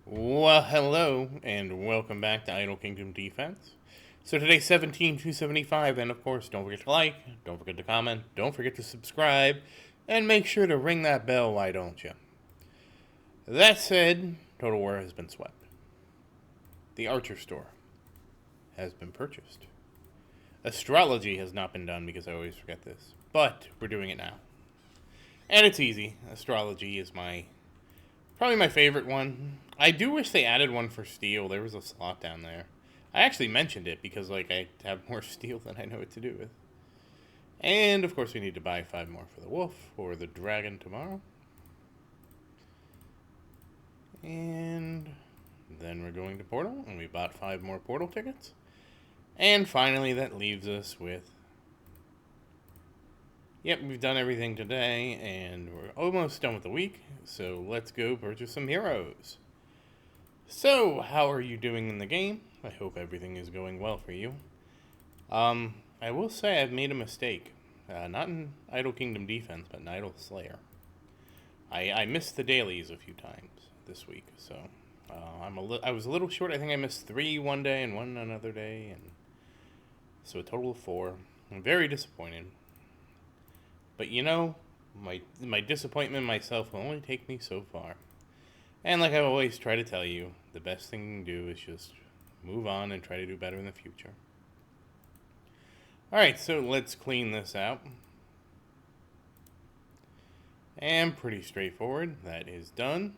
Well, hello, and welcome back to Idle Kingdom Defense. So today's 17,275, and of course, don't forget to like, don't forget to comment, don't forget to subscribe, and make sure to ring that bell, why don't you? That said, Total War has been swept. The Archer store has been purchased. Astrology has not been done because I always forget this, but we're doing it now. And it's easy. Astrology is probably my favorite one. I do wish they added one for steel. There was a slot down there. I actually mentioned it because I have more steel than I know what to do with. And of course we need to buy 5 more for the wolf or the dragon tomorrow. And then we're going to Portal, and we bought 5 more Portal tickets. And finally that leaves us with... Yep, we've done everything today, and we're almost done with the week, so let's go purchase some heroes. So, how are you doing in the game? I hope everything is going well for you. I will say I've made a mistake. Not in Idle Kingdom Defense, but in Idle Slayer. I missed the dailies a few times this week, so I was a little short. I think I missed 3 one day and 1 another day, and so a total of 4. I'm very disappointed. But you know, my disappointment in myself will only take me so far. And like I always try to tell you, the best thing you can do is just move on and try to do better in the future. Alright, so let's clean this out. And pretty straightforward, that is done.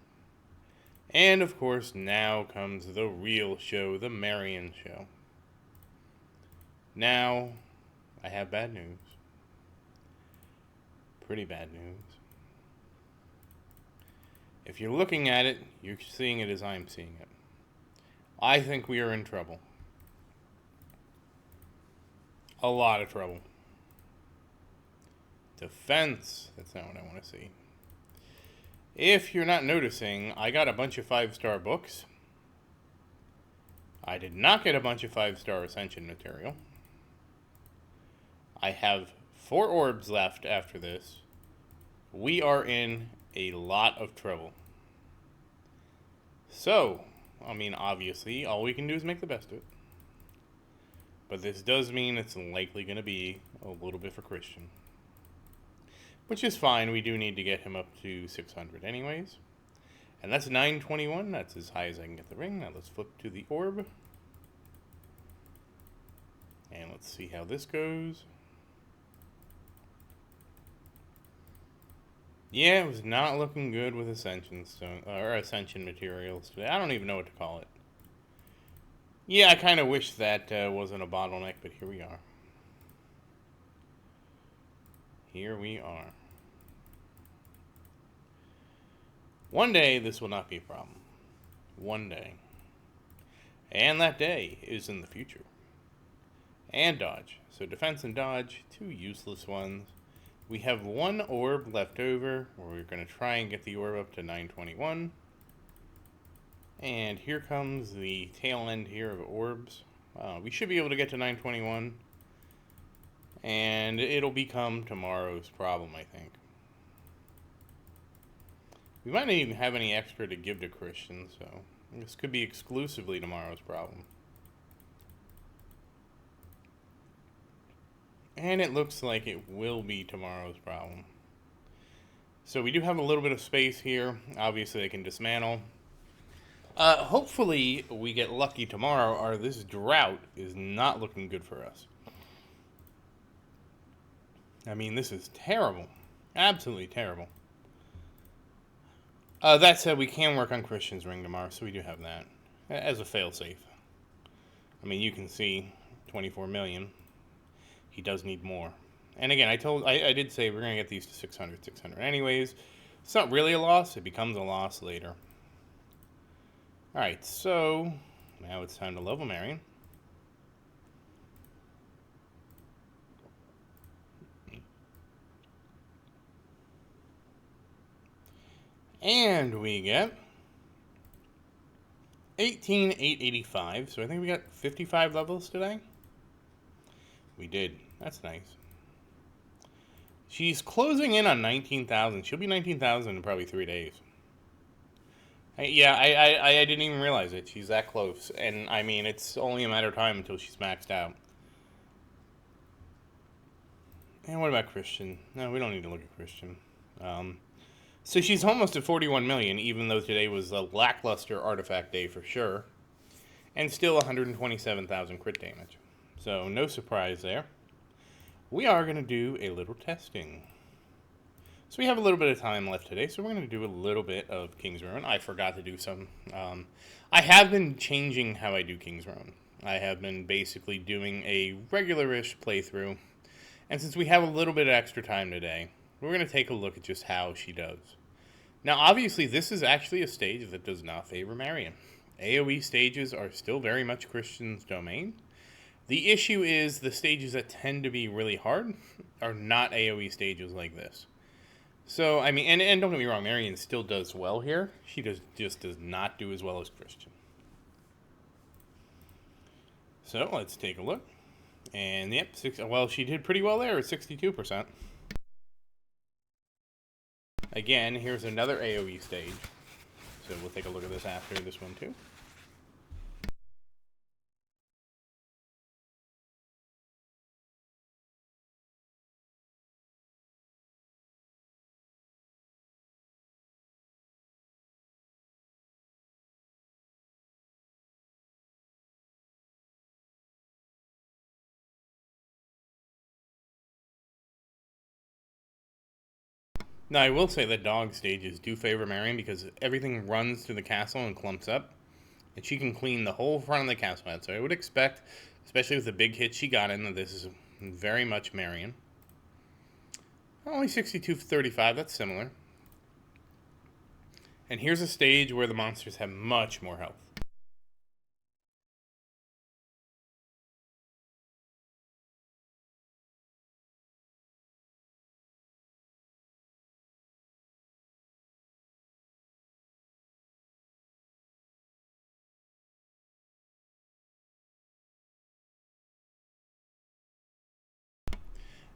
And of course, now comes the real show, the Marion show. Now, I have bad news. Pretty bad news. If you're looking at it, you're seeing it as I'm seeing it. I think we are in trouble. A lot of trouble. Defense. That's not what I want to see. If you're not noticing, I got a bunch of 5-star books. I did not get a bunch of 5-star Ascension material. I have 4 orbs left after this. We are in a lot of trouble. So, I mean, obviously, all we can do is make the best of it. But this does mean it's likely going to be a little bit for Christian. Which is fine, we do need to get him up to 600 anyways. And that's 921, that's as high as I can get the ring. Now let's flip to the orb. And let's see how this goes. Yeah, it was not looking good with Ascension Stone, or Ascension materials today. I don't even know what to call it. Yeah, I kind of wish that wasn't a bottleneck, but here we are. Here we are. One day, this will not be a problem. One day. And that day is in the future. And dodge. So defense and dodge, 2 useless ones. We have 1 orb left over. We're going to try and get the orb up to 921. And here comes the tail end here of orbs. We should be able to get to 921. And it'll become tomorrow's problem, I think. We might not even have any extra to give to Christian, so this could be exclusively tomorrow's problem. And it looks like it will be tomorrow's problem. So we do have a little bit of space here. Obviously, I can dismantle. Hopefully, we get lucky tomorrow, or this drought is not looking good for us. I mean, this is terrible. Absolutely terrible. That said, we can work on Christian's ring tomorrow, so we do have that as a failsafe. I mean, you can see 24 million. He does need more. And again, I did say we're going to get these to 600 anyways. It's not really a loss. It becomes a loss later. Alright, so now it's time to level Marion. And we get 18,885. So I think we got 55 levels today. We did. That's nice. She's closing in on 19,000. She'll be 19,000 in probably 3 days. I didn't even realize it. She's that close. And, I mean, it's only a matter of time until she's maxed out. And what about Christian? No, we don't need to look at Christian. So she's almost at 41 million, even though today was a lackluster artifact day for sure. And still 127,000 crit damage. So no surprise there. We are going to do a little testing. So we have a little bit of time left today, so we're going to do a little bit of King's Ruin. I forgot to do some. I have been changing how I do King's Ruin. I have been basically doing a regular-ish playthrough. And since we have a little bit of extra time today, we're going to take a look at just how she does. Now, obviously, this is actually a stage that does not favor Marion. AoE stages are still very much Christian's domain. The issue is the stages that tend to be really hard are not AoE stages like this. So, I mean, and don't get me wrong, Marion still does well here. She just does not do as well as Christian. So, let's take a look. And, yep, well, she did pretty well there at 62%. Again, here's another AoE stage. So, we'll take a look at this after this one, too. Now, I will say that dog stages do favor Marion because everything runs to the castle and clumps up. And she can clean the whole front of the castle out. So I would expect, especially with the big hit she got in, that this is very much Marion. Only 62-35, that's similar. And here's a stage where the monsters have much more health.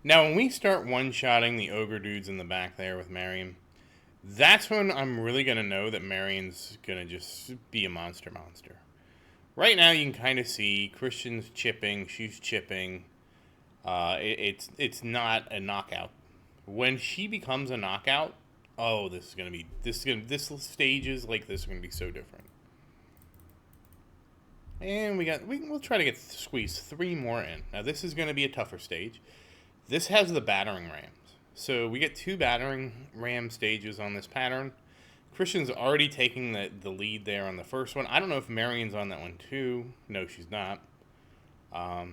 Now, when we start one-shotting the ogre dudes in the back there with Marion, that's when I'm really going to know that Marion's going to just be a monster. Right now, you can kind of see Christian's chipping, she's chipping. It's not a knockout. When she becomes a knockout, oh, this stages like this are going to be so different. And we'll try to squeeze 3 more in. Now, this is going to be a tougher stage. This has the battering rams. So we get 2 battering ram stages on this pattern. Christian's already taking the lead there on the first one. I don't know if Marion's on that one too. No, she's not. But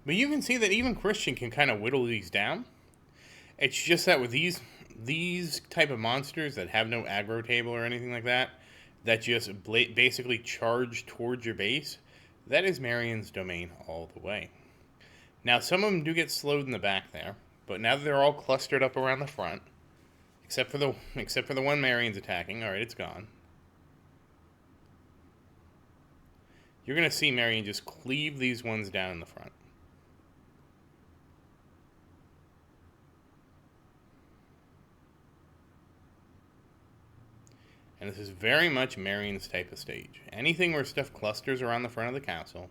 you can see that even Christian can kind of whittle these down. It's just that with these type of monsters that have no aggro table or anything like that, that just basically charge towards your base, that is Marion's domain all the way. Now, some of them do get slowed in the back there, but now that they're all clustered up around the front, except for the one Marion's attacking, all right, it's gone. You're going to see Marion just cleave these ones down in the front. And this is very much Marion's type of stage. Anything where stuff clusters around the front of the castle,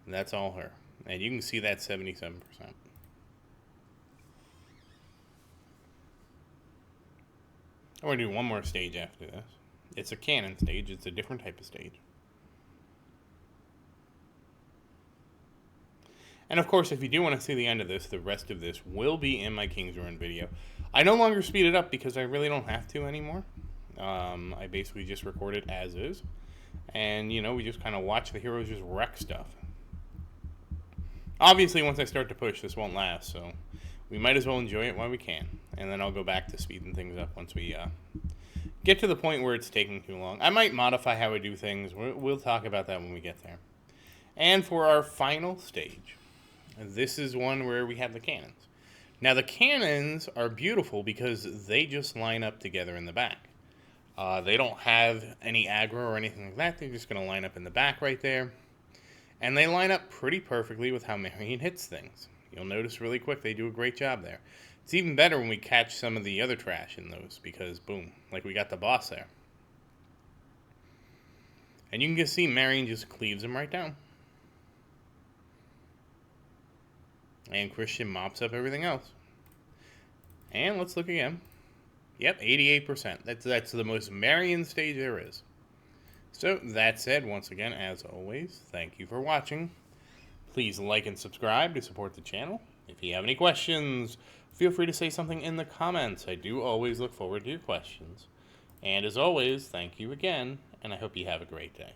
that's all her. And you can see that 77%. I'm going to do one more stage after this. It's a cannon stage. It's a different type of stage. And of course, if you do want to see the end of this, the rest of this will be in my King's Ruin video. I no longer speed it up because I really don't have to anymore. I basically just record it as is. And, you know, we just kind of watch the heroes just wreck stuff. Obviously, once I start to push, this won't last, so we might as well enjoy it while we can. And then I'll go back to speeding things up once we get to the point where it's taking too long. I might modify how I do things. We'll talk about that when we get there. And for our final stage, this is one where we have the cannons. Now, the cannons are beautiful because they just line up together in the back. They don't have any aggro or anything like that. They're just going to line up in the back right there. And they line up pretty perfectly with how Marion hits things. You'll notice really quick they do a great job there. It's even better when we catch some of the other trash in those because, boom, like we got the boss there. And you can just see Marion just cleaves him right down. And Christian mops up everything else. And let's look again. Yep, 88%. That's the most Marion stage there is. So, that said, once again, as always, thank you for watching. Please like and subscribe to support the channel. If you have any questions, feel free to say something in the comments. I do always look forward to your questions. And as always, thank you again, and I hope you have a great day.